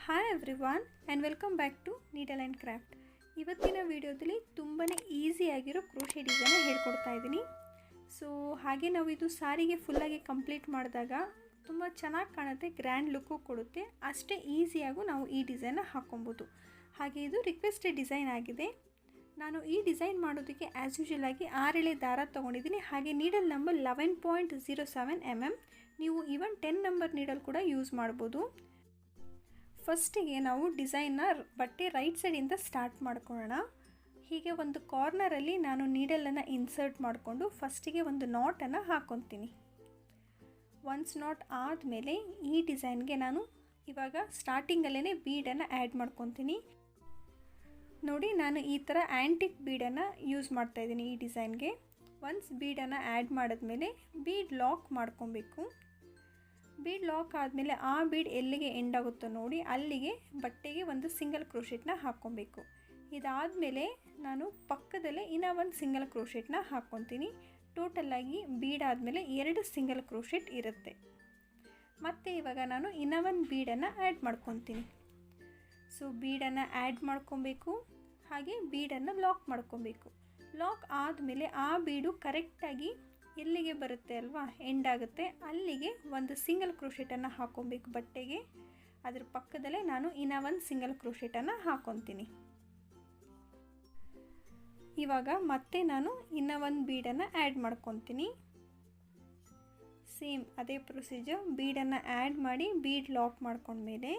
Hi everyone and welcome back to needle and craft. ಇವತ್ತಿನ ವಿಡಿಯೋದಲ್ಲಿ ತುಂಬಾ ಈಸಿಯಾಗಿರೋ ಕ್ರೋಶೆ ಡಿಸೈನ ಹೇಳ್ಕೊಡ್ತಾ ಇದ್ದೀನಿ. ಹಾಗೆ ನಾವು ಇದು ಸಾರಿಗೆ ಫುಲ್ಲಾಗಿ ಕಂಪ್ಲೀಟ್ ಮಾಡಿದಾಗ ತುಂಬ ಚೆನ್ನಾಗಿ ಕಾಣುತ್ತೆ, ಗ್ರ್ಯಾಂಡ್ ಲುಕ್ಕು ಕೊಡುತ್ತೆ. ಅಷ್ಟೇ ಈಸಿಯಾಗೂ ನಾವು ಈ ಡಿಸೈನ್ನ ಹಾಕ್ಕೊಬೋದು. ಹಾಗೆ ಇದು ರಿಕ್ವೆಸ್ಟೆಡ್ ಡಿಸೈನ್ ಆಗಿದೆ. ನಾನು ಈ ಡಿಸೈನ್ ಮಾಡೋದಕ್ಕೆ ಆ್ಯಸ್ ಯೂಶುವಲ್ ಆಗಿ 6 ಎಳೆ ದಾರ ತೊಗೊಂಡಿದ್ದೀನಿ. ಹಾಗೆ ನೀಡಲ್ ನಂಬರ್ 11.07 mm. ನೀವು ಈವನ್ 10 ನಂಬರ್ ನೀಡಲ್ ಕೂಡ ಯೂಸ್ ಮಾಡ್ಬೋದು. ಫಸ್ಟಿಗೆ ನಾವು ಡಿಸೈನ್ನ ಬಟ್ಟೆ ರೈಟ್ ಸೈಡಿಂದ ಸ್ಟಾರ್ಟ್ ಮಾಡ್ಕೊಳ್ಳೋಣ. ಹೀಗೆ ಒಂದು ಕಾರ್ನರಲ್ಲಿ ನಾನು ನೀಡಲನ್ನು ಇನ್ಸರ್ಟ್ ಮಾಡಿಕೊಂಡು ಫಸ್ಟಿಗೆ ಒಂದು ನಾಟನ್ನು ಹಾಕ್ಕೊತೀನಿ. ಒನ್ಸ್ ನಾಟ್ ಆದಮೇಲೆ ಈ ಡಿಸೈನ್ಗೆ ನಾನು ಇವಾಗ ಸ್ಟಾರ್ಟಿಂಗಲ್ಲೇ ಬೀಡನ್ನು ಆ್ಯಡ್ ಮಾಡ್ಕೊತೀನಿ. ನೋಡಿ, ನಾನು ಈ ಥರ ಆ್ಯಂಟಿಕ್ ಬೀಡನ್ನು ಯೂಸ್ ಮಾಡ್ತಾಯಿದ್ದೀನಿ ಈ ಡಿಸೈನ್ಗೆ. ಒನ್ಸ್ ಬೀಡನ್ನು ಆ್ಯಡ್ ಮಾಡಿದ್ಮೇಲೆ ಬೀಡ್ ಲಾಕ್ ಮಾಡ್ಕೊಬೇಕು. ಬೀಡ್ ಲಾಕ್ ಆದಮೇಲೆ ಆ ಬೀಡ್ ಎಲ್ಲಿಗೆ ಎಂಡ್ ಆಗುತ್ತೋ ನೋಡಿ ಅಲ್ಲಿಗೆ ಬಟ್ಟೆಗೆ ಒಂದು ಸಿಂಗಲ್ ಕ್ರೋಶೆಟ್ನ ಹಾಕ್ಕೊಬೇಕು. ಇದಾದಮೇಲೆ ನಾನು ಪಕ್ಕದಲ್ಲೇ ಇನ್ನೂ ಒಂದು ಸಿಂಗಲ್ ಕ್ರೋಶೆಟ್ನ ಹಾಕ್ಕೊತೀನಿ. ಟೋಟಲಾಗಿ ಬೀಡ್ ಆದಮೇಲೆ 2 ಸಿಂಗಲ್ ಕ್ರೋಶೆಟ್ ಇರುತ್ತೆ. ಮತ್ತು ಇವಾಗ ನಾನು ಇನ್ನೂ ಒಂದು ಬೀಡನ್ನು ಆ್ಯಡ್ ಮಾಡ್ಕೊತೀನಿ. ಬೀಡನ್ನು ಆ್ಯಡ್ ಮಾಡ್ಕೊಬೇಕು, ಹಾಗೆ ಬೀಡನ್ನು ಲಾಕ್ ಮಾಡ್ಕೊಬೇಕು. ಲಾಕ್ ಆದಮೇಲೆ ಆ ಬೀಡು ಕರೆಕ್ಟಾಗಿ ಎಲ್ಲಿಗೆ ಬರುತ್ತೆ ಅಲ್ವಾ, ಎಂಡ್ ಆಗುತ್ತೆ, ಅಲ್ಲಿಗೆ ಒಂದು ಸಿಂಗಲ್ ಕ್ರೋಶೆಟನ್ನು ಹಾಕ್ಕೊಬೇಕು ಬಟ್ಟೆಗೆ. ಅದ್ರ ಪಕ್ಕದಲ್ಲೇ ನಾನು ಇನ್ನೂ ಒಂದು ಸಿಂಗಲ್ ಕ್ರೋಶೆಟನ್ನು ಹಾಕ್ಕೊತೀನಿ. ಇವಾಗ ಮತ್ತೆ ನಾನು ಇನ್ನೂ ಒಂದು ಬೀಡನ್ನು ಆ್ಯಡ್ ಮಾಡ್ಕೊತೀನಿ. ಸೇಮ್ ಅದೇ ಪ್ರೊಸೀಜರ್, ಬೀಡನ್ನು ಆ್ಯಡ್ ಮಾಡಿ ಬೀಡ್ ಲಾಕ್ ಮಾಡ್ಕೊಂಡ್ಮೇಲೆ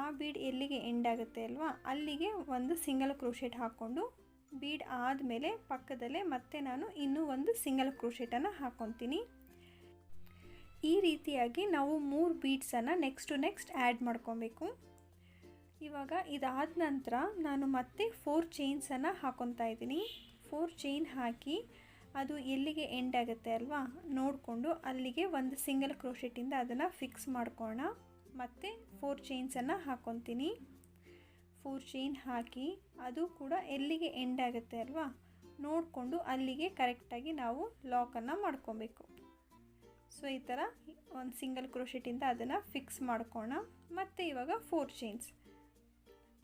ಆ ಬೀಡ್ ಎಲ್ಲಿಗೆ ಎಂಡ್ ಆಗುತ್ತೆ ಅಲ್ವಾ ಅಲ್ಲಿಗೆ ಒಂದು ಸಿಂಗಲ್ ಕ್ರೋಶೆಟ್ ಹಾಕ್ಕೊಂಡು ಬೀಡ್ ಆದಮೇಲೆ ಪಕ್ಕದಲ್ಲೇ ಮತ್ತೆ ನಾನು ಇನ್ನೂ ಒಂದು ಸಿಂಗಲ್ ಕ್ರೋಶೆಟನ್ನು ಹಾಕ್ಕೊತೀನಿ. ಈ ರೀತಿಯಾಗಿ ನಾವು 3 ಬೀಡ್ಸನ್ನು ನೆಕ್ಸ್ಟ್ ಆ್ಯಡ್ ಮಾಡ್ಕೊಬೇಕು. ಇವಾಗ ಇದಾದ ನಂತರ ನಾನು ಮತ್ತೆ 4 ಚೈನ್ಸನ್ನು ಹಾಕ್ಕೊತಾ ಇದ್ದೀನಿ. 4 ಚೈನ್ ಹಾಕಿ ಅದು ಎಲ್ಲಿಗೆ ಎಂಡ್ ಆಗುತ್ತೆ ಅಲ್ವಾ ನೋಡಿಕೊಂಡು ಅಲ್ಲಿಗೆ ಒಂದು ಸಿಂಗಲ್ ಕ್ರೋಶೆಟಿಂದ ಅದನ್ನು ಫಿಕ್ಸ್ ಮಾಡ್ಕೊಳ್ಳೋಣ. ಮತ್ತು 4 ಚೈನ್ಸನ್ನು ಹಾಕ್ಕೊತೀನಿ. 4 ಚೈನ್ ಹಾಕಿ ಅದು ಕೂಡ ಎಲ್ಲಿಗೆ ಎಂಡ್ ಆಗುತ್ತೆ ಅಲ್ವಾ ನೋಡಿಕೊಂಡು ಅಲ್ಲಿಗೆ ಕರೆಕ್ಟಾಗಿ ನಾವು ಲಾಕನ್ನು ಮಾಡ್ಕೊಬೇಕು. ಈ ಥರ ಒಂದು ಸಿಂಗಲ್ ಕ್ರೋಶೆಟಿಂದ ಅದನ್ನು ಫಿಕ್ಸ್ ಮಾಡ್ಕೊಳ್ಳೋಣ. ಮತ್ತು ಇವಾಗ 4 ಚೈನ್ಸ್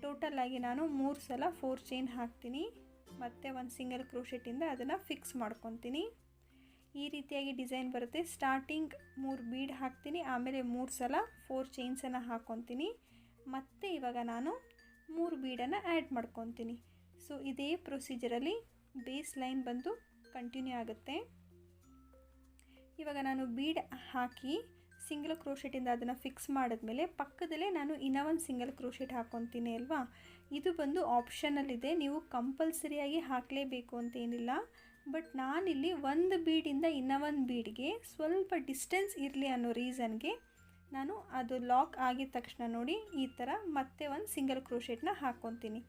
ಟೋಟಲಾಗಿ ನಾನು 3 ಸಲ 4 ಚೈನ್ ಹಾಕ್ತೀನಿ. ಮತ್ತು ಒಂದು ಸಿಂಗಲ್ ಕ್ರೋಶೆಟಿಂದ ಅದನ್ನು ಫಿಕ್ಸ್ ಮಾಡ್ಕೊತೀನಿ. ಈ ರೀತಿಯಾಗಿ ಡಿಸೈನ್ ಬರುತ್ತೆ. ಸ್ಟಾರ್ಟಿಂಗ್ 3 ಬೀಡ್ ಹಾಕ್ತೀನಿ, ಆಮೇಲೆ 3 ಸಲ 4 ಚೈನ್ಸನ್ನು ಹಾಕ್ಕೊತೀನಿ. ಮತ್ತು ಇವಾಗ ನಾನು 3 ಬೀಡನ್ನು ಆ್ಯಡ್ ಮಾಡ್ಕೊತೀನಿ. ಇದೇ ಪ್ರೊಸೀಜರಲ್ಲಿ ಬೇಸ್ ಲೈನ್ ಬಂದು ಕಂಟಿನ್ಯೂ ಆಗುತ್ತೆ. ಇವಾಗ ನಾನು ಬೀಡ್ ಹಾಕಿ ಸಿಂಗಲ್ ಕ್ರೋಶೆಟಿಂದ ಅದನ್ನು ಫಿಕ್ಸ್ ಮಾಡಿದ್ಮೇಲೆ ಪಕ್ಕದಲ್ಲೇ ನಾನು ಇನ್ನೂ ಒಂದು ಸಿಂಗಲ್ ಕ್ರೋಶೆಟ್ ಹಾಕ್ಕೊತೀನಿ ಅಲ್ವಾ. ಇದು ಬಂದು ಆಪ್ಷನಲ್ಲಿದೆ, ನೀವು ಕಂಪಲ್ಸರಿಯಾಗಿ ಹಾಕಲೇಬೇಕು ಅಂತೇನಿಲ್ಲ. ಬಟ್ ನಾನಿಲ್ಲಿ ಒಂದು ಬೀಡಿಂದ ಇನ್ನೂ ಒಂದು ಬೀಡ್ಗೆ ಸ್ವಲ್ಪ ಡಿಸ್ಟೆನ್ಸ್ ಇರಲಿ ಅನ್ನೋ ರೀಸನ್ಗೆ ನಾನು ಅದು ಲಾಕ್ ಆಗಿದ ತಕ್ಷಣ ನೋಡಿ ಈ ಥರ ಮತ್ತೆ ಒಂದು ಸಿಂಗಲ್ ಕ್ರೋಶೆಟ್ನ ಹಾಕ್ಕೊತೀನಿ.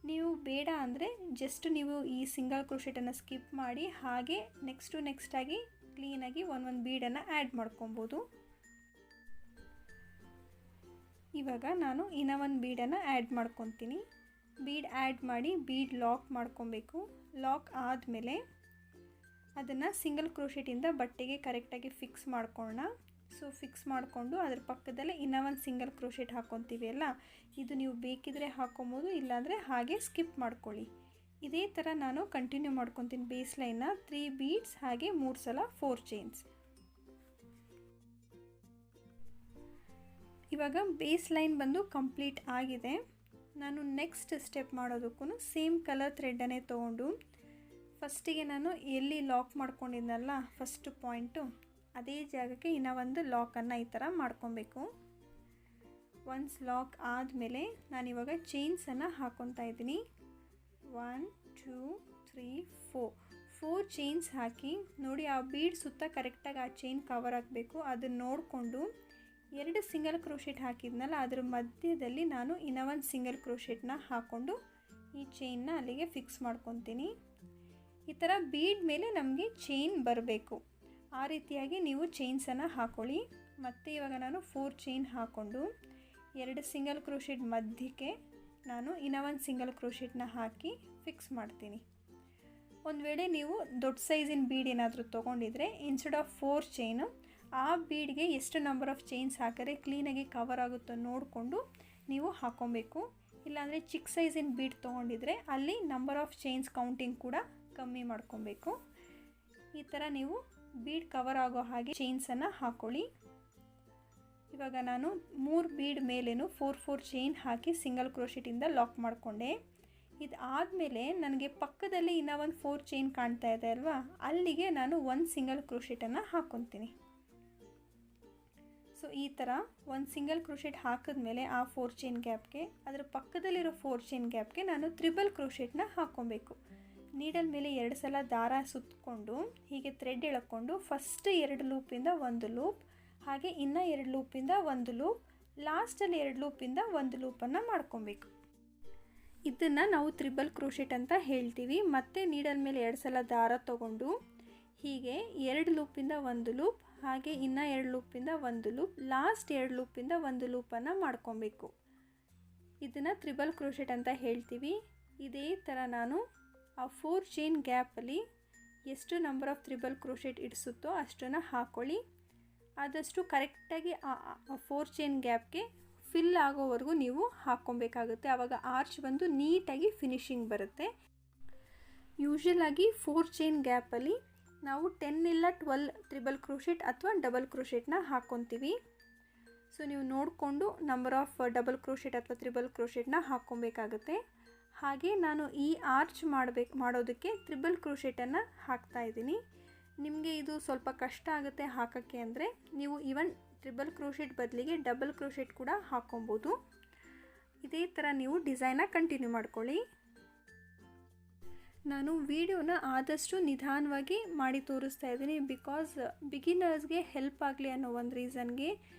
ನೀವು ಬೇಡ ಅಂದರೆ ಜಸ್ಟ್ ನೀವು ಈ ಸಿಂಗಲ್ ಕ್ರೋಶೆಟನ್ನು ಸ್ಕಿಪ್ ಮಾಡಿ ಹಾಗೆ ನೆಕ್ಸ್ಟಾಗಿ ಕ್ಲೀನಾಗಿ ಒಂದು ಬೀಡನ್ನು ಆ್ಯಡ್ ಮಾಡ್ಕೊಬೋದು. ಇವಾಗ ನಾನು ಇನ್ನೂ ಒಂದು ಬೀಡನ್ನು ಆ್ಯಡ್ ಮಾಡ್ಕೊತೀನಿ. ಬೀಡ್ ಆ್ಯಡ್ ಮಾಡಿ ಬೀಡ್ ಲಾಕ್ ಮಾಡ್ಕೊಬೇಕು. ಲಾಕ್ ಆದಮೇಲೆ ಅದನ್ನು ಸಿಂಗಲ್ ಕ್ರೋಶೆಟಿಂದ ಬಟ್ಟೆಗೆ ಕರೆಕ್ಟಾಗಿ ಫಿಕ್ಸ್ ಮಾಡ್ಕೊಳ್ಳೋಣ. ಫಿಕ್ಸ್ ಮಾಡಿಕೊಂಡು ಅದ್ರ ಪಕ್ಕದಲ್ಲೇ ಇನ್ನೂ ಒಂದು ಸಿಂಗಲ್ ಕ್ರೋಶೆಟ್ ಹಾಕ್ಕೊತೀವಿ ಅಲ್ಲ, ಇದು ನೀವು ಬೇಕಿದ್ರೆ ಹಾಕ್ಕೊಬೋದು, ಇಲ್ಲಾಂದರೆ ಹಾಗೆ ಸ್ಕಿಪ್ ಮಾಡ್ಕೊಳ್ಳಿ. ಇದೇ ಥರ ನಾನು ಕಂಟಿನ್ಯೂ ಮಾಡ್ಕೊತೀನಿ ಬೇಸ್ ಲೈನ್ನ 3 ಬೀಡ್ಸ್ ಹಾಗೆ 3 ಸಲ 4 ಚೈನ್ಸ್. ಇವಾಗ ಬೇಸ್ ಲೈನ್ ಬಂದು ಕಂಪ್ಲೀಟ್ ಆಗಿದೆ. ನಾನು ನೆಕ್ಸ್ಟ್ ಸ್ಟೆಪ್ ಮಾಡೋದಕ್ಕೂ ಸೇಮ್ ಕಲರ್ ಥ್ರೆಡ್ಡನ್ನೇ ತೊಗೊಂಡು ಫಸ್ಟಿಗೆ ನಾನು ಎಲ್ಲಿ ಲಾಕ್ ಮಾಡ್ಕೊಂಡಿದ್ನಲ್ಲ ಫಸ್ಟ್ ಪಾಯಿಂಟು ಅದೇ ಜಾಗಕ್ಕೆ ಇನ್ನೂ ಒಂದು ಲಾಕನ್ನು ಈ ಥರ ಮಾಡ್ಕೊಬೇಕು. ಒನ್ಸ್ ಲಾಕ್ ಆದಮೇಲೆ ನಾನಿವಾಗ ಚೈನ್ಸನ್ನು ಹಾಕ್ಕೊತಾ ಇದ್ದೀನಿ. 1 2 3 4 ಚೈನ್ಸ್ ಹಾಕಿ ನೋಡಿ ಆ ಬೀಡ್ ಸುತ್ತ ಕರೆಕ್ಟಾಗಿ ಆ ಚೈನ್ ಕವರ್ ಆಗಬೇಕು. ಅದನ್ನು ನೋಡಿಕೊಂಡು 2 ಸಿಂಗಲ್ ಕ್ರೋಶೆಟ್ ಹಾಕಿದ್ನಲ್ಲ ಅದ್ರ ಮಧ್ಯದಲ್ಲಿ ನಾನು ಇನ್ನೂ ಒಂದು ಸಿಂಗಲ್ ಕ್ರೋಶೆಟ್ನ ಹಾಕ್ಕೊಂಡು ಈ ಚೈನ್ನ ಅಲ್ಲಿಗೆ ಫಿಕ್ಸ್ ಮಾಡ್ಕೊತೀನಿ. ಈ ಥರ ಬೀಡ್ ಮೇಲೆ ನಮಗೆ ಚೈನ್ ಬರಬೇಕು, ಆ ರೀತಿಯಾಗಿ ನೀವು ಚೈನ್ಸನ್ನು ಹಾಕ್ಕೊಳ್ಳಿ. ಮತ್ತು ಇವಾಗ ನಾನು 4 ಚೈನ್ ಹಾಕ್ಕೊಂಡು 2 ಸಿಂಗಲ್ ಕ್ರೋಶೆಟ್ ಮಧ್ಯಕ್ಕೆ ನಾನು ಇನ್ನೂ ಒಂದು ಸಿಂಗಲ್ ಕ್ರೋಶೆಟ್ನ ಹಾಕಿ ಫಿಕ್ಸ್ ಮಾಡ್ತೀನಿ. ಒಂದು ವೇಳೆ ನೀವು ದೊಡ್ಡ ಸೈಜಿನ ಬೀಡ್ ಏನಾದರೂ ತೊಗೊಂಡಿದ್ರೆ ಇನ್ಸ್ಟೆಡ್ ಆಫ್ 4 ಚೈನು ಆ ಬೀಡ್ಗೆ ಎಷ್ಟು ನಂಬರ್ ಆಫ್ ಚೈನ್ಸ್ ಹಾಕಿದ್ರೆ ಕ್ಲೀನಾಗಿ ಕವರ್ ಆಗುತ್ತೋ ನೋಡಿಕೊಂಡು ನೀವು ಹಾಕ್ಕೊಬೇಕು. ಇಲ್ಲಾಂದರೆ ಚಿಕ್ಕ ಸೈಜಿನ ಬೀಡ್ ತೊಗೊಂಡಿದ್ರೆ ಅಲ್ಲಿ ನಂಬರ್ ಆಫ್ ಚೈನ್ಸ್ ಕೌಂಟಿಂಗ್ ಕೂಡ ಕಮ್ಮಿ ಮಾಡ್ಕೊಬೇಕು. ಈ ಥರ ನೀವು ಬೀಡ್ ಕವರ್ ಆಗೋ ಹಾಗೆ ಚೈನ್ಸನ್ನು ಹಾಕ್ಕೊಳ್ಳಿ. ಇವಾಗ ನಾನು 3 ಬೀಡ್ ಮೇಲೇನು 4 ಚೈನ್ ಹಾಕಿ ಸಿಂಗಲ್ ಕ್ರೋಶೆಟಿಂದ ಲಾಕ್ ಮಾಡಿಕೊಂಡೆ. ಇದಾದಮೇಲೆ ನನಗೆ ಪಕ್ಕದಲ್ಲಿ ಇನ್ನೂ ಒಂದು 4 ಚೈನ್ ಕಾಣ್ತಾ ಇದೆ ಅಲ್ವಾ, ಅಲ್ಲಿಗೆ ನಾನು ಒಂದು ಸಿಂಗಲ್ ಕ್ರೋಶೆಟನ್ನು ಹಾಕ್ಕೊತೀನಿ. ಸೊ ಈ ಥರ ಒಂದು ಸಿಂಗಲ್ ಕ್ರೋಶೆಟ್ ಹಾಕಿದ್ಮೇಲೆ ಆ 4 ಚೈನ್ ಗ್ಯಾಪ್ಗೆ ಅದರ ಪಕ್ಕದಲ್ಲಿರೋ 4 ಚೈನ್ ಗ್ಯಾಪ್ಗೆ ನಾನು ತ್ರಿಬಲ್ ಕ್ರೋಶೆಟ್ನ ಹಾಕ್ಕೊಬೇಕು. ನೀಡಲ್ ಮೇಲೆ 2 ಸಲ ದಾರ ಸುತ್ತಕೊಂಡು ಹೀಗೆ ಥ್ರೆಡ್ ಎಳ್ಕೊಂಡು ಫಸ್ಟ್ 2 ಲೂಪಿಂದ 1 ಲೂಪ್, ಹಾಗೆ ಇನ್ನು 2 ಲೂಪಿಂದ 1 ಲೂಪ್, ಲಾಸ್ಟಲ್ಲಿ 2 ಲೂಪಿಂದ 1 ಲೂಪನ್ನು ಮಾಡ್ಕೊಬೇಕು. ಇದನ್ನು ನಾವು ತ್ರಿಬಲ್ ಕ್ರೋಶೆಟ್ ಅಂತ ಹೇಳ್ತೀವಿ. ಮತ್ತು ನೀಡಲ್ ಮೇಲೆ 2 ಸಲ ದಾರ ತಗೊಂಡು ಹೀಗೆ 2 ಲೂಪಿಂದ 1 ಲೂಪ್, ಹಾಗೆ ಇನ್ನು 2 ಲೂಪಿಂದ 1 ಲೂಪ್, ಲಾಸ್ಟ್ 2 ಲೂಪಿಂದ 1 ಲೂಪನ್ನು ಮಾಡ್ಕೊಬೇಕು. ಇದನ್ನು ತ್ರಿಬಲ್ ಕ್ರೋಶೆಟ್ ಅಂತ ಹೇಳ್ತೀವಿ. ಇದೇ ಥರ ನಾನು ಆ 4 ಚೈನ್ ಗ್ಯಾಪಲ್ಲಿ ಎಷ್ಟು ನಂಬರ್ ಆಫ್ ತ್ರಿಬಲ್ ಕ್ರೋಶೆಟ್ ಇಡಿಸುತ್ತೋ ಅಷ್ಟನ್ನು ಹಾಕ್ಕೊಳ್ಳಿ. ಆದಷ್ಟು ಕರೆಕ್ಟಾಗಿ ಆ 4 ಚೈನ್ ಗ್ಯಾಪ್ಗೆ ಫಿಲ್ ಆಗೋವರೆಗೂ ನೀವು ಹಾಕ್ಕೊಬೇಕಾಗುತ್ತೆ. ಆವಾಗ ಆರ್ಚ್ ಬಂದು ನೀಟಾಗಿ ಫಿನಿಶಿಂಗ್ ಬರುತ್ತೆ. ಯೂಶ್ವಲಾಗಿ 4 ಚೈನ್ ಗ್ಯಾಪಲ್ಲಿ ನಾವು 10 ಇಲ್ಲ 12 ತ್ರಿಬಲ್ ಕ್ರೋಶೆಟ್ ಅಥವಾ ಡಬಲ್ ಕ್ರೋಶೆಟ್ನ ಹಾಕ್ಕೊತೀವಿ. ಸೊ ನೀವು ನೋಡಿಕೊಂಡು ನಂಬರ್ ಆಫ್ ಡಬಲ್ ಕ್ರೋಶೆಟ್ ಅಥವಾ ತ್ರಿಬಲ್ ಕ್ರೋಶೆಟ್ನ ಹಾಕ್ಕೊಬೇಕಾಗುತ್ತೆ. ಹಾಗೆ ನಾನು ಈ ಆರ್ಚ್ ಮಾಡೋದಕ್ಕೆ ತ್ರಿಬಲ್ ಕ್ರೋಶೆಟನ್ನು ಹಾಕ್ತಾಯಿದ್ದೀನಿ. ನಿಮಗೆ ಇದು ಸ್ವಲ್ಪ ಕಷ್ಟ ಆಗುತ್ತೆ ಹಾಕೋಕ್ಕೆ ಅಂದರೆ ನೀವು ಈವನ್ ತ್ರಿಬಲ್ ಕ್ರೋಶೆಟ್ ಬದಲಿಗೆ ಡಬಲ್ ಕ್ರೋಶೆಟ್ ಕೂಡ ಹಾಕ್ಕೊಬೋದು. ಇದೇ ಥರ ನೀವು ಡಿಸೈನ್ನ ಕಂಟಿನ್ಯೂ ಮಾಡ್ಕೊಳ್ಳಿ. ನಾನು ವಿಡಿಯೋನ ಆದಷ್ಟು ನಿಧಾನವಾಗಿ ಮಾಡಿ ತೋರಿಸ್ತಾ ಇದ್ದೀನಿ, ಬಿಕಾಸ್ ಬಿಗಿನರ್ಸ್ಗೆ ಹೆಲ್ಪ್ ಆಗಲಿ ಅನ್ನೋ ಒಂದು ರೀಸನ್ಗೆ.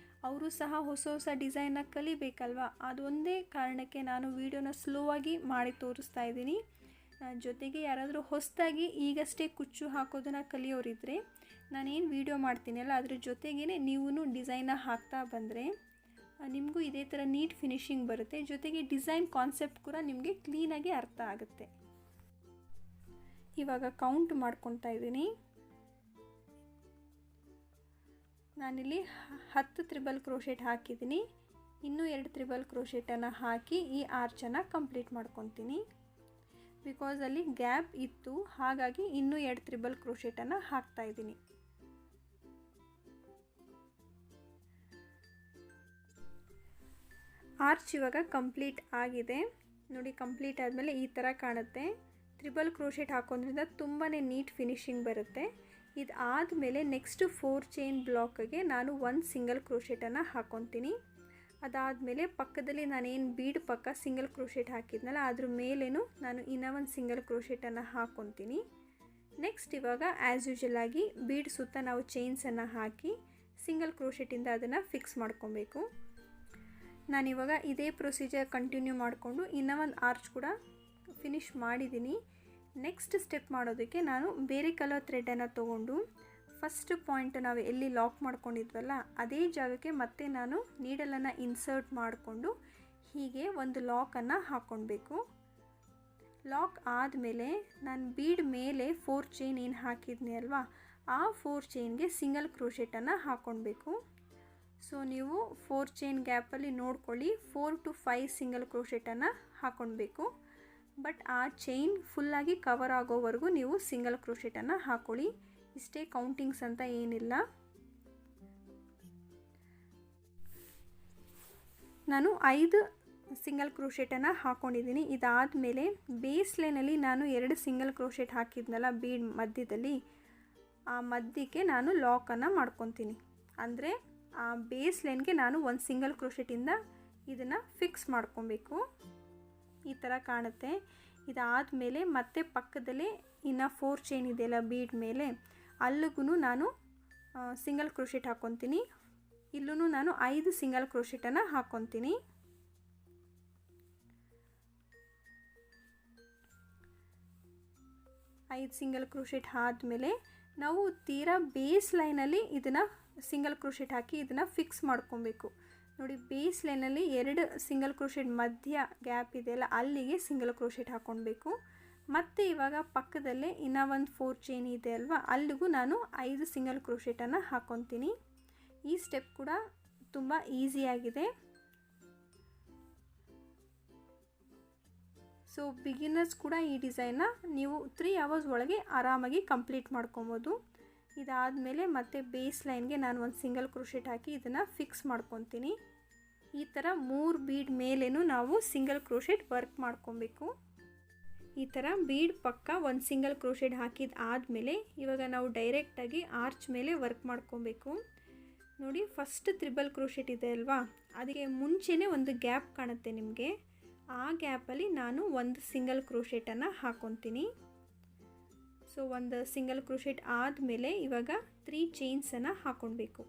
ಅವರು ಸಹ ಹೊಸ ಡಿಸೈನ್ನ ಕಲಿಬೇಕಲ್ವ, ಅದೊಂದೇ ಕಾರಣಕ್ಕೆ ನಾನು ವಿಡಿಯೋನ ಸ್ಲೋ ಆಗಿ ಮಾಡಿ ತೋರಿಸ್ತಾ ಇದ್ದೀನಿ. ಜೊತೆಗೆ ಯಾರಾದರೂ ಹೊಸದಾಗಿ ಈಗಷ್ಟೇ ಕುಚ್ಚು ಹಾಕೋದನ್ನು ಕಲಿಯೋರಿದ್ದರೆ ನಾನೇನು ವಿಡಿಯೋ ಮಾಡ್ತೀನಲ್ಲ ಅದ್ರ ಜೊತೆಗೇ ನೀವು ಡಿಸೈನ್ನ ಹಾಕ್ತಾ ಬಂದರೆ ನಿಮಗೂ ಇದೇ ಥರ ನೀಟ್ ಫಿನಿಶಿಂಗ್ ಬರುತ್ತೆ. ಜೊತೆಗೆ ಡಿಸೈನ್ ಕಾನ್ಸೆಪ್ಟ್ ಕೂಡ ನಿಮಗೆ ಕ್ಲೀನಾಗಿ ಅರ್ಥ ಆಗುತ್ತೆ. ಇವಾಗ ಕೌಂಟ್ ಮಾಡ್ಕೊತಾ ಇದ್ದೀನಿ. ನಾನಿಲ್ಲಿ 10 ತ್ರಿಬಲ್ ಕ್ರೋಶೆಟ್ ಹಾಕಿದ್ದೀನಿ. ಇನ್ನೂ 2 ತ್ರಿಬಲ್ ಕ್ರೋಶೆಟನ್ನು ಹಾಕಿ ಈ ಆರ್ಚನ್ನು ಕಂಪ್ಲೀಟ್ ಮಾಡ್ಕೊತೀನಿ. ಬಿಕಾಸ್ ಅಲ್ಲಿ ಗ್ಯಾಪ್ ಇತ್ತು, ಹಾಗಾಗಿ ಇನ್ನೂ 2 ತ್ರಿಬಲ್ ಕ್ರೋಶೆಟನ್ನು ಹಾಕ್ತಾ ಇದ್ದೀನಿ. ಆರ್ಚ್ ಇವಾಗ ಕಂಪ್ಲೀಟ್ ಆಗಿದೆ ನೋಡಿ. ಕಂಪ್ಲೀಟ್ ಆದಮೇಲೆ ಈ ಥರ ಕಾಣುತ್ತೆ. ತ್ರಿಬಲ್ ಕ್ರೋಶೆಟ್ ಹಾಕೋದ್ರಿಂದ ತುಂಬಾ ನೀಟ್ ಫಿನಿಶಿಂಗ್ ಬರುತ್ತೆ. ಇದಾದಮೇಲೆ ನೆಕ್ಸ್ಟ್ 4 ಚೈನ್ ಬ್ಲಾಕ್ಗೆ ನಾನು 1 ಸಿಂಗಲ್ ಕ್ರೋಶೆಟನ್ನು ಹಾಕ್ಕೊತೀನಿ. ಅದಾದಮೇಲೆ ಪಕ್ಕದಲ್ಲಿ ನಾನೇನು ಬೀಡ್ ಪಕ್ಕ ಸಿಂಗಲ್ ಕ್ರೋಶೆಟ್ ಹಾಕಿದ್ನಲ್ಲ ಅದ್ರ ಮೇಲೇನು ನಾನು ಇನ್ನೂ 1 ಸಿಂಗಲ್ ಕ್ರೋಶೆಟನ್ನು ಹಾಕ್ಕೊತೀನಿ. ನೆಕ್ಸ್ಟ್ ಇವಾಗ ಆ್ಯಸ್ ಯೂಶುವಲ್ ಆಗಿ ಬೀಡ್ ಸುತ್ತ ನಾವು ಚೈನ್ಸನ್ನು ಹಾಕಿ ಸಿಂಗಲ್ ಕ್ರೋಶೆಟಿಂದ ಅದನ್ನು ಫಿಕ್ಸ್ ಮಾಡ್ಕೊಬೇಕು. ನಾನಿವಾಗ ಇದೇ ಪ್ರೊಸೀಜರ್ ಕಂಟಿನ್ಯೂ ಮಾಡಿಕೊಂಡು ಇನ್ನೂ 1 ಆರ್ಚ್ ಕೂಡ ಫಿನಿಶ್ ಮಾಡಿದ್ದೀನಿ. ನೆಕ್ಸ್ಟ್ ಸ್ಟೆಪ್ ಮಾಡೋದಕ್ಕೆ ನಾನು ಬೇರೆ ಕಲರ್ ಥ್ರೆಡನ್ನು ತೊಗೊಂಡು ಫಸ್ಟ್ ಪಾಯಿಂಟ್ ನಾವು ಎಲ್ಲಿ ಲಾಕ್ ಮಾಡ್ಕೊಂಡಿದ್ವಲ್ಲ ಅದೇ ಜಾಗಕ್ಕೆ ಮತ್ತೆ ನಾನು ನೀಡಲನ್ನು ಇನ್ಸರ್ಟ್ ಮಾಡಿಕೊಂಡು ಹೀಗೆ ಒಂದು ಲಾಕನ್ನು ಹಾಕ್ಕೊಳ್ಬೇಕು. ಲಾಕ್ ಆದಮೇಲೆ ನಾನು ಬೀಡ್ ಮೇಲೆ 4 ಚೈನ್ ಏನು ಹಾಕಿದ್ನಿ ಅಲ್ವಾ, ಆ 4 ಚೈನ್ಗೆ ಸಿಂಗಲ್ ಕ್ರೋಶೆಟನ್ನು ಹಾಕ್ಕೊಳ್ಬೇಕು. ಸೊ ನೀವು 4 ಚೈನ್ ಗ್ಯಾಪಲ್ಲಿ ನೋಡ್ಕೊಳ್ಳಿ 4 to 5 ಸಿಂಗಲ್ ಕ್ರೋಶೆಟನ್ನು ಹಾಕ್ಕೊಳ್ಬೇಕು. ಬಟ್ ಆ ಚೈನ್ ಫುಲ್ಲಾಗಿ ಕವರ್ ಆಗೋವರೆಗೂ ನೀವು ಸಿಂಗಲ್ ಕ್ರೋಶೆಟನ್ನು ಹಾಕ್ಕೊಳ್ಳಿ. ಇಷ್ಟೇ, ಕೌಂಟಿಂಗ್ಸ್ ಅಂತ ಏನಿಲ್ಲ. ನಾನು 5 ಸಿಂಗಲ್ ಕ್ರೋಶೆಟನ್ನು ಹಾಕ್ಕೊಂಡಿದ್ದೀನಿ. ಇದಾದಮೇಲೆ ಬೇಸ್ ಲೈನಲ್ಲಿ ನಾನು 2 ಸಿಂಗಲ್ ಕ್ರೋಶೆಟ್ ಹಾಕಿದ್ನಲ್ಲ ಬೀಡ್ ಮಧ್ಯದಲ್ಲಿ, ಆ ಮಧ್ಯಕ್ಕೆ ನಾನು ಲಾಕನ್ನು ಮಾಡ್ಕೊತೀನಿ. ಅಂದರೆ ಆ ಬೇಸ್ ಲೈನ್ಗೆ ನಾನು 1 ಸಿಂಗಲ್ ಕ್ರೋಶೆಟಿಂದ ಇದನ್ನು ಫಿಕ್ಸ್ ಮಾಡ್ಕೊಬೇಕು. ಈ ಥರ ಕಾಣುತ್ತೆ. ಇದಾದಮೇಲೆ ಮತ್ತೆ ಪಕ್ಕದಲ್ಲೇ ಇನ್ನು 4 ಚೈನ್ ಇದೆಯಲ್ಲ ಬೀಡ್ ಮೇಲೆ, ಅಲ್ಲಿಗೂ ನಾನು ಸಿಂಗಲ್ ಕ್ರೋಶೆಟ್ ಹಾಕ್ಕೊತೀನಿ. ಇಲ್ಲೂ ನಾನು 5 ಸಿಂಗಲ್ ಕ್ರೋಶೆಟನ್ನು ಹಾಕ್ಕೊತೀನಿ. ಐದು ಸಿಂಗಲ್ ಕ್ರೋಶೆಟ್ ಆದಮೇಲೆ ನಾವು ತೀರಾ ಬೇಸ್ ಲೈನಲ್ಲಿ ಇದನ್ನು ಸಿಂಗಲ್ ಕ್ರೋಶೆಟ್ ಹಾಕಿ ಇದನ್ನು ಫಿಕ್ಸ್ ಮಾಡ್ಕೊಬೇಕು. ನೋಡಿ, ಬೇಸ್ ಲೈನಲ್ಲಿ 2 ಸಿಂಗಲ್ ಕ್ರೋಶೆಟ್ ಮಧ್ಯ ಗ್ಯಾಪ್ ಇದೆಯಲ್ಲ ಅಲ್ಲಿಗೆ ಸಿಂಗಲ್ ಕ್ರೋಶೆಟ್ ಹಾಕ್ಕೊಳ್ಬೇಕು. ಮತ್ತು ಇವಾಗ ಪಕ್ಕದಲ್ಲೇ ಇನ್ನೂ 1 4 ಚೈನ್ ಇದೆ ಅಲ್ವಾ, ಅಲ್ಲಿಗೂ ನಾನು 5 ಸಿಂಗಲ್ ಕ್ರೋಶೆಟನ್ನು ಹಾಕ್ಕೊತೀನಿ. ಈ ಸ್ಟೆಪ್ ಕೂಡ ತುಂಬ ಈಸಿಯಾಗಿದೆ. ಸೊ ಬಿಗಿನರ್ಸ್ ಕೂಡ ಈ ಡಿಸೈನ್ನ ನೀವು 3 ಅವರ್ಸ್ ಒಳಗೆ ಆರಾಮಾಗಿ ಕಂಪ್ಲೀಟ್ ಮಾಡ್ಕೊಬೋದು. ಇದಾದಮೇಲೆ ಮತ್ತೆ ಬೇಸ್ ಲೈನ್ಗೆ ನಾನು ಒಂದು ಸಿಂಗಲ್ ಕ್ರೋಶೆಟ್ ಹಾಕಿ ಇದನ್ನು ಫಿಕ್ಸ್ ಮಾಡ್ಕೊತೀನಿ. ಈ ಥರ 3 ಬೀಡ್ ಮೇಲೇನೂ ನಾವು ಸಿಂಗಲ್ ಕ್ರೋಶೆಟ್ ವರ್ಕ್ ಮಾಡ್ಕೊಬೇಕು. ಈ ಥರ ಬೀಡ್ ಪಕ್ಕ ಒಂದು ಸಿಂಗಲ್ ಕ್ರೋಶೆಟ್ ಹಾಕಿದ ಆದಮೇಲೆ ಇವಾಗ ನಾವು ಡೈರೆಕ್ಟಾಗಿ ಆರ್ಚ್ ಮೇಲೆ ವರ್ಕ್ ಮಾಡ್ಕೊಬೇಕು. ನೋಡಿ, ಫಸ್ಟ್ ತ್ರಿಬಲ್ ಕ್ರೋಶೆಟ್ ಇದೆ ಅಲ್ವಾ, ಅದಕ್ಕೆ ಮುಂಚೆನೇ ಒಂದು ಗ್ಯಾಪ್ ಕಾಣುತ್ತೆ ನಿಮಗೆ. ಆ ಗ್ಯಾಪಲ್ಲಿ ನಾನು ಒಂದು ಸಿಂಗಲ್ ಕ್ರೋಶೆಟನ್ನು ಹಾಕ್ಕೊತೀನಿ. ಸೊ ಒಂದು ಸಿಂಗಲ್ ಕ್ರೋಶೆಟ್ ಆದಮೇಲೆ ಇವಾಗ 3 ಚೈನ್ಸನ್ನು ಹಾಕ್ಕೊಳ್ಬೇಕು.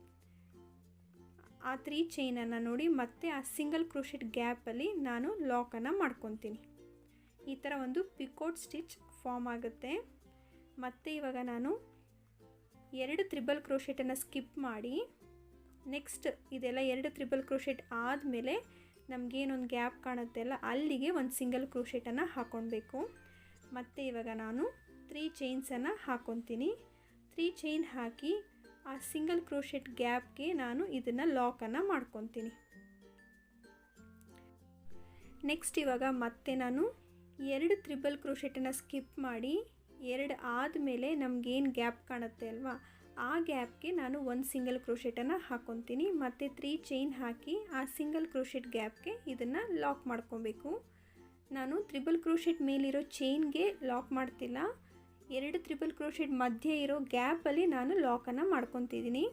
ಆ 3 ಚೈನನ್ನು ನೋಡಿ ಮತ್ತೆ ಆ ಸಿಂಗಲ್ ಕ್ರೋಶೆಟ್ ಗ್ಯಾಪಲ್ಲಿ ನಾನು ಲಾಕನ್ನು ಮಾಡ್ಕೊತೀನಿ. ಈ ಥರ ಒಂದು ಪಿಕೋಟ್ ಸ್ಟಿಚ್ ಫಾರ್ಮ್ ಆಗುತ್ತೆ. ಮತ್ತು ಇವಾಗ ನಾನು 2 ತ್ರಿಬಲ್ ಕ್ರೋಶೆಟನ್ನು ಸ್ಕಿಪ್ ಮಾಡಿ ನೆಕ್ಸ್ಟ್ ಇದೆಲ್ಲ 2 ತ್ರಿಬಲ್ ಕ್ರೋಶೆಟ್ ಆದಮೇಲೆ ನಮಗೇನೊಂದು ಗ್ಯಾಪ್ ಕಾಣುತ್ತೆ ಅಲ್ಲ, ಅಲ್ಲಿಗೆ ಒಂದು ಸಿಂಗಲ್ ಕ್ರೋಶೆಟನ್ನು ಹಾಕ್ಕೊಳ್ಬೇಕು. ಮತ್ತು ಇವಾಗ ನಾನು 3 ಚೈನ್ಸನ್ನು ಹಾಕ್ಕೊತೀನಿ. 3 ಚೈನ್ ಹಾಕಿ ಆ ಸಿಂಗಲ್ ಕ್ರೋಶೆಟ್ ಗ್ಯಾಪ್ಗೆ ನಾನು ಇದನ್ನು ಲಾಕನ್ನು ಮಾಡ್ಕೊತೀನಿ. ನೆಕ್ಸ್ಟ್ ಇವಾಗ ಮತ್ತೆ ನಾನು 2 ತ್ರಿಬಲ್ ಕ್ರೋಶೆಟನ್ನು ಸ್ಕಿಪ್ ಮಾಡಿ 2 ಆದಮೇಲೆ ನಮಗೇನು ಗ್ಯಾಪ್ ಕಾಣುತ್ತೆ ಅಲ್ವಾ, ಆ ಗ್ಯಾಪ್ಗೆ ನಾನು ಒಂದು ಸಿಂಗಲ್ ಕ್ರೋಶೆಟನ್ನು ಹಾಕ್ಕೊತೀನಿ. ಮತ್ತು 3 ಚೈನ್ ಹಾಕಿ ಆ ಸಿಂಗಲ್ ಕ್ರೋಶೆಟ್ ಗ್ಯಾಪ್ಗೆ ಇದನ್ನು ಲಾಕ್ ಮಾಡ್ಕೊಬೇಕು. ನಾನು ತ್ರಿಬಲ್ ಕ್ರೋಶೆಟ್ ಮೇಲಿರೋ ಚೈನ್ಗೆ ಲಾಕ್ ಮಾಡ್ತಿಲ್ಲ, 2 ತ್ರಿಬಲ್ ಕ್ರೋಶೆಟ್ ಮಧ್ಯೆ ಇರೋ ಗ್ಯಾಪಲ್ಲಿ ನಾನು ಲಾಕನ್ನು ಮಾಡ್ಕೊತಿದ್ದೀನಿ.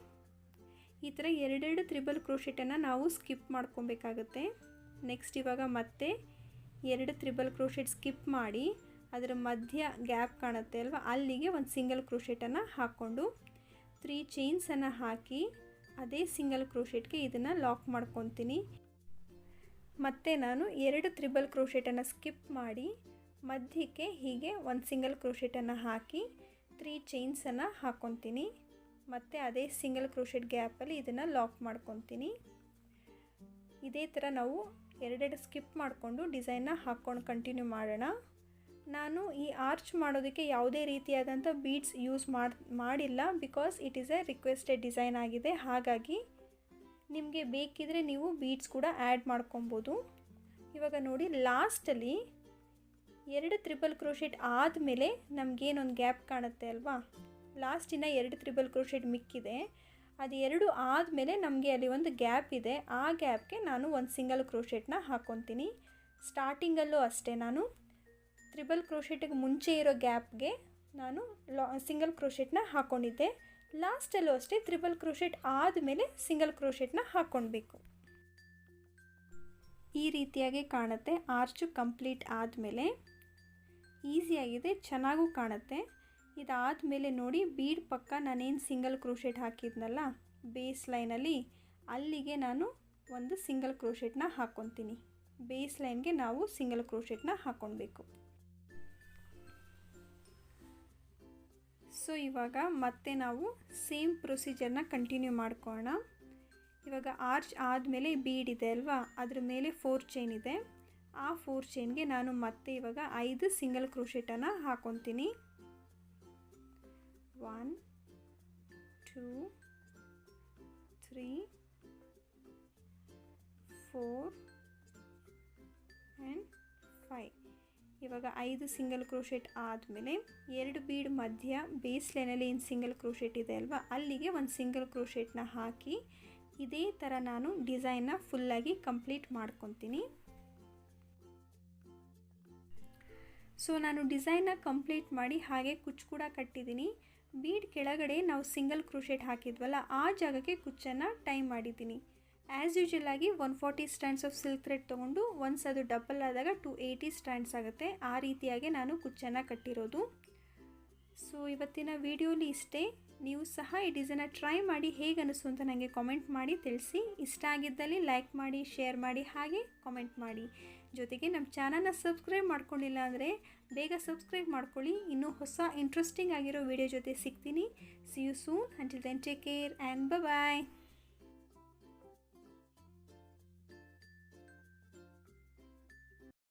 ಈ ಥರ 2 ತ್ರಿಬಲ್ ಕ್ರೋಶೆಟನ್ನು ನಾವು ಸ್ಕಿಪ್ ಮಾಡ್ಕೊಬೇಕಾಗತ್ತೆ. ನೆಕ್ಸ್ಟ್ ಇವಾಗ ಮತ್ತೆ 2 ತ್ರಿಬಲ್ ಕ್ರೋಶೆಟ್ ಸ್ಕಿಪ್ ಮಾಡಿ ಅದರ ಮಧ್ಯ ಗ್ಯಾಪ್ ಕಾಣುತ್ತೆ ಅಲ್ವಾ, ಅಲ್ಲಿಗೆ ಒಂದು ಸಿಂಗಲ್ ಕ್ರೋಶೆಟನ್ನು ಹಾಕ್ಕೊಂಡು 3 ಚೈನ್ಸನ್ನು ಹಾಕಿ ಅದೇ ಸಿಂಗಲ್ ಕ್ರೋಶೆಟ್ಗೆ ಇದನ್ನು ಲಾಕ್ ಮಾಡ್ಕೊತೀನಿ. ಮತ್ತು ನಾನು 2 ತ್ರಿಬಲ್ ಕ್ರೋಶೆಟನ್ನು ಸ್ಕಿಪ್ ಮಾಡಿ ಮಧ್ಯಕ್ಕೆ ಹೀಗೆ ಒಂದು ಸಿಂಗಲ್ ಕ್ರೋಶೆಟನ್ನು ಹಾಕಿ 3 ಚೈನ್ಸನ್ನು ಹಾಕ್ಕೊತೀನಿ. ಮತ್ತು ಅದೇ ಸಿಂಗಲ್ ಕ್ರೋಶೆಟ್ ಗ್ಯಾಪಲ್ಲಿ ಇದನ್ನು ಲಾಕ್ ಮಾಡ್ಕೊತೀನಿ. ಇದೇ ಥರ ನಾವು 2 ಸ್ಕಿಪ್ ಮಾಡಿಕೊಂಡು ಡಿಸೈನ್ನ ಹಾಕ್ಕೊಂಡು ಕಂಟಿನ್ಯೂ ಮಾಡೋಣ. ನಾನು ಈ ಆರ್ಚ್ ಮಾಡೋದಕ್ಕೆ ಯಾವುದೇ ರೀತಿಯಾದಂಥ ಬೀಡ್ಸ್ ಯೂಸ್ ಮಾಡಿಲ್ಲ, because it is A requested design ಆಗಿದೆ. ಹಾಗಾಗಿ ನಿಮಗೆ ಬೇಕಿದ್ರೆ ನೀವು ಬೀಡ್ಸ್ ಕೂಡ ಆ್ಯಡ್ ಮಾಡ್ಕೊಬೋದು. ಇವಾಗ ನೋಡಿ, ಲಾಸ್ಟಲ್ಲಿ 2 ತ್ರಿಬಲ್ ಕ್ರೋಶೆಟ್ ಆದಮೇಲೆ ನಮಗೇನೊಂದು ಗ್ಯಾಪ್ ಕಾಣುತ್ತೆ ಅಲ್ವಾ, ಲಾಸ್ಟಿನ 2 ತ್ರಿಬಲ್ ಕ್ರೋಶೆಟ್ ಮಿಕ್ಕಿದೆ, ಅದು 2 ಆದಮೇಲೆ ನಮಗೆ ಅಲ್ಲಿ ಒಂದು ಗ್ಯಾಪ್ ಇದೆ. ಆ ಗ್ಯಾಪ್ಗೆ ನಾನು ಒಂದು ಸಿಂಗಲ್ ಕ್ರೋಶೆಟ್ನ ಹಾಕ್ಕೊತೀನಿ. ಸ್ಟಾರ್ಟಿಂಗಲ್ಲೂ ಅಷ್ಟೇ ನಾನು ತ್ರಿಬಲ್ ಕ್ರೋಶೆಟ್ಗೆ ಮುಂಚೆ ಇರೋ ಗ್ಯಾಪ್ಗೆ ನಾನು ಸಿಂಗಲ್ ಕ್ರೋಶೆಟ್ನ ಹಾಕ್ಕೊಂಡಿದ್ದೆ. ಲಾಸ್ಟಲ್ಲೂ ಅಷ್ಟೇ ತ್ರಿಬಲ್ ಕ್ರೋಶೆಟ್ ಆದಮೇಲೆ ಸಿಂಗಲ್ ಕ್ರೋಶೆಟ್ನ ಹಾಕ್ಕೊಳ್ಬೇಕು. ಈ ರೀತಿಯಾಗಿ ಕಾಣುತ್ತೆ. ಆರ್ಚು ಕಂಪ್ಲೀಟ್ ಆದಮೇಲೆ ಈಸಿಯಾಗಿದೆ, ಚೆನ್ನಾಗೂ ಕಾಣುತ್ತೆ. ಇದಾದಮೇಲೆ ನೋಡಿ, ಬೀಡ್ ಪಕ್ಕ ನಾನೇನು ಸಿಂಗಲ್ ಕ್ರೋಶೆಟ್ ಹಾಕಿದ್ನಲ್ಲ ಬೇಸ್ ಲೈನಲ್ಲಿ, ಅಲ್ಲಿಗೆ ನಾನು ಒಂದು ಸಿಂಗಲ್ ಕ್ರೋಶೆಟ್ನ ಹಾಕ್ಕೊತೀನಿ. ಬೇಸ್ ಲೈನ್ಗೆ ನಾವು ಸಿಂಗಲ್ ಕ್ರೋಶೆಟ್ನ ಹಾಕ್ಕೊಳ್ಬೇಕು. ಸೊ ಇವಾಗ ಮತ್ತೆ ನಾವು ಸೇಮ್ ಪ್ರೊಸೀಜರ್ನ ಕಂಟಿನ್ಯೂ ಮಾಡ್ಕೊಳ್ಳೋಣ. ಇವಾಗ ಆರ್ಚ್ ಆದಮೇಲೆ ಬೀಡ್ ಇದೆ ಅಲ್ವಾ, ಅದ್ರ ಮೇಲೆ 4 ಚೈನ್ ಇದೆ. ಆ 4 ಚೈನ್ಗೆ ನಾನು ಮತ್ತೆ ಇವಾಗ 5 ಸಿಂಗಲ್ ಕ್ರೋಶೆಟನ್ನು ಹಾಕ್ಕೊತೀನಿ. 1 2 3 4 ಆ್ಯಂಡ್ 5. ಇವಾಗ 5 ಸಿಂಗಲ್ ಕ್ರೋಶೆಟ್ ಆದಮೇಲೆ 2 ಬೀಡ್ ಮಧ್ಯ ಬೇಸ್ ಲೈನಲ್ಲಿ ಏನು ಸಿಂಗಲ್ ಕ್ರೋಶೆಟ್ ಇದೆ ಅಲ್ವಾ, ಅಲ್ಲಿಗೆ ಒಂದು ಸಿಂಗಲ್ ಕ್ರೋಶೆಟ್ನ ಹಾಕಿ ಇದೇ ಥರ ನಾನು ಡಿಸೈನ್ನ ಫುಲ್ಲಾಗಿ ಕಂಪ್ಲೀಟ್ ಮಾಡ್ಕೊತೀನಿ. ಸೊ ನಾನು ಡಿಸೈನ್ನ ಕಂಪ್ಲೀಟ್ ಮಾಡಿ ಹಾಗೆ ಕುಚ್ಚು ಕೂಡ ಕಟ್ಟಿದ್ದೀನಿ. ಬೀಡ್ ಕೆಳಗಡೆ ನಾವು ಸಿಂಗಲ್ ಕ್ರೋಶೆಟ್ ಹಾಕಿದ್ವಲ್ಲ, ಆ ಜಾಗಕ್ಕೆ ಕುಚ್ಚನ್ನು ಟೈ ಮಾಡಿದ್ದೀನಿ. ಆ್ಯಸ್ ಯೂಶುವಲ್ ಆಗಿ 140 ಸ್ಟ್ಯಾಂಡ್ಸ್ ಆಫ್ ಸಿಲ್ಕ್ ಥ್ರೆಡ್ ತೊಗೊಂಡು ಒನ್ಸ್ ಅದು ಡಬಲ್ ಆದಾಗ 280 ಸ್ಟ್ಯಾಂಡ್ಸ್ ಆಗುತ್ತೆ. ಆ ರೀತಿಯಾಗಿ ನಾನು ಕುಚ್ಚನ್ನು ಕಟ್ಟಿರೋದು. ಸೊ ಇವತ್ತಿನ ವಿಡಿಯೋಲಿ ಇಷ್ಟೇ. ನೀವು ಸಹ ಈ ಡಿಸೈನ್ನ ಟ್ರೈ ಮಾಡಿ ಹೇಗೆ ಅನಿಸ್ತು ಅಂತ ನನಗೆ ಕಾಮೆಂಟ್ ಮಾಡಿ ತಿಳಿಸಿ. ಇಷ್ಟ ಆಗಿದ್ದಲ್ಲಿ ಲೈಕ್ ಮಾಡಿ, ಶೇರ್ ಮಾಡಿ, ಹಾಗೆ ಕಾಮೆಂಟ್ ಮಾಡಿ. ಜೊತೆಗೆ ನಮ್ಮ ಚಾನಲ್ನ ಸಬ್ಸ್ಕ್ರೈಬ್ ಮಾಡ್ಕೊಂಡಿಲ್ಲ ಅಂದರೆ ಬೇಗ ಸಬ್ಸ್ಕ್ರೈಬ್ ಮಾಡ್ಕೊಳ್ಳಿ. ಇನ್ನೂ ಹೊಸ ಇಂಟ್ರೆಸ್ಟಿಂಗ್ ಆಗಿರೋ ವಿಡಿಯೋ ಜೊತೆ ಸಿಗ್ತೀನಿ. See you soon. Until then take care and bye.